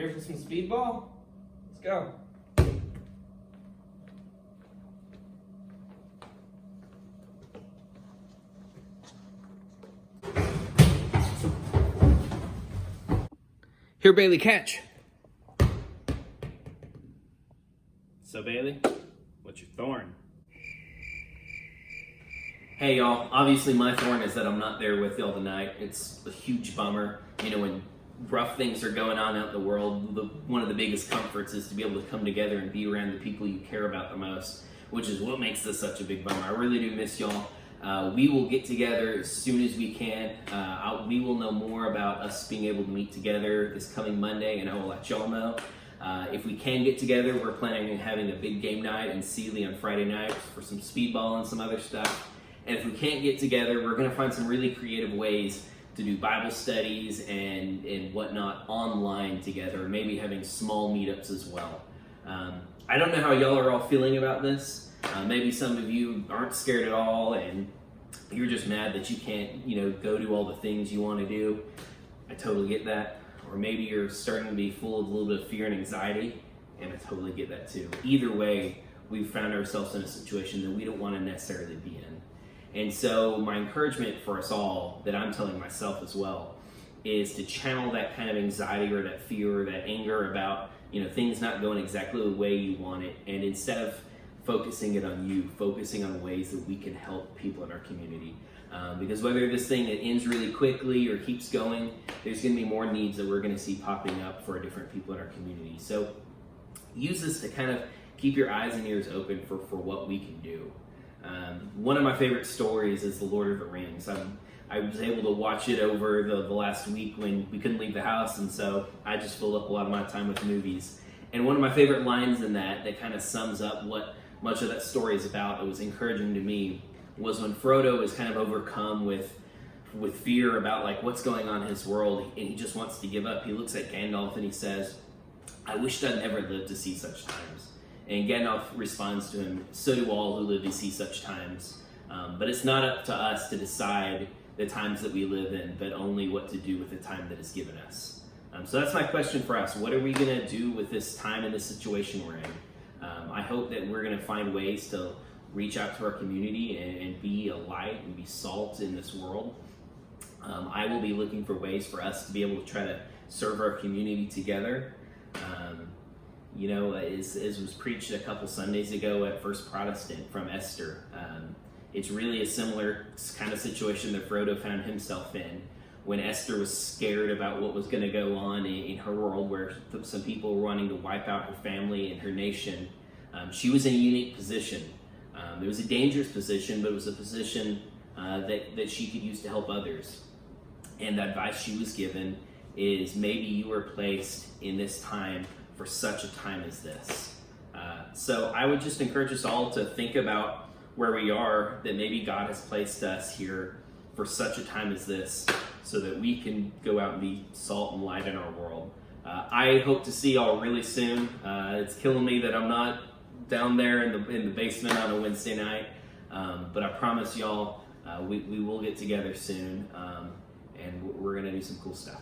Ready for some speedball? Let's go. Here, Bailey, catch. So, Bailey, what's your thorn? Hey, y'all. Obviously, my thorn is that I'm not there with y'all tonight. It's a huge bummer. You know, when rough things are going on out in the world, one of the biggest comforts is to be able to come together and be around the people you care about the most, which is what makes this such a big bummer. I really do miss y'all. We will get together as soon as we can. We will know more about us being able to meet together this coming Monday, and I will let y'all know. If we can get together, we're planning on having a big game night in Sealy on Friday night for some speedball and some other stuff. And if we can't get together, we're going to find some really creative ways to do Bible studies and whatnot online together, maybe having small meetups as well. I don't know how y'all are all feeling about this. Maybe some of you aren't scared at all and you're just mad that you can't, go do all the things you want to do. I totally get that. Or maybe you're starting to be full of a little bit of fear and anxiety, and I totally get that too. Either way, we've found ourselves in a situation that we don't want to necessarily be in. And so my encouragement for us all, that I'm telling myself as well, is to channel that kind of anxiety or that fear or that anger about, things not going exactly the way you want it. And instead of focusing it on you, focusing on ways that we can help people in our community. Because whether this thing that ends really quickly or keeps going, there's going to be more needs that we're going to see popping up for different people in our community. So use this to kind of keep your eyes and ears open for what we can do. One of my favorite stories is The Lord of the Rings. I was able to watch it over the last week when we couldn't leave the house, and so I just filled up a lot of my time with movies. And one of my favorite lines in that kind of sums up what much of that story is about, it was encouraging to me, was when Frodo is kind of overcome with fear about like what's going on in his world, and he just wants to give up. He looks at Gandalf and he says, "I wished I'd never lived to see such times." And Gandalf responds to him, "So do all who live to see such times. But it's not up to us to decide the times that we live in, but only what to do with the time that is given us." So that's my question for us. What are we going to do with this time and this situation we're in? I hope that we're going to find ways to reach out to our community and be a light and be salt in this world. I will be looking for ways for us to be able to try to serve our community together. As was preached a couple Sundays ago at First Protestant from Esther, it's really a similar kind of situation that Frodo found himself in when Esther was scared about what was going to go on in her world, where some people were wanting to wipe out her family and her nation. She was in a unique position. It was a dangerous position, but it was a position that she could use to help others. And the advice she was given is, maybe you were placed in this time for such a time as this. So I would just encourage us all to think about where we are, that maybe God has placed us here for such a time as this, so that we can go out and be salt and light in our world. I hope to see y'all really soon. It's killing me that I'm not down there in the basement on a Wednesday night, but I promise y'all we will get together soon, and we're gonna do some cool stuff.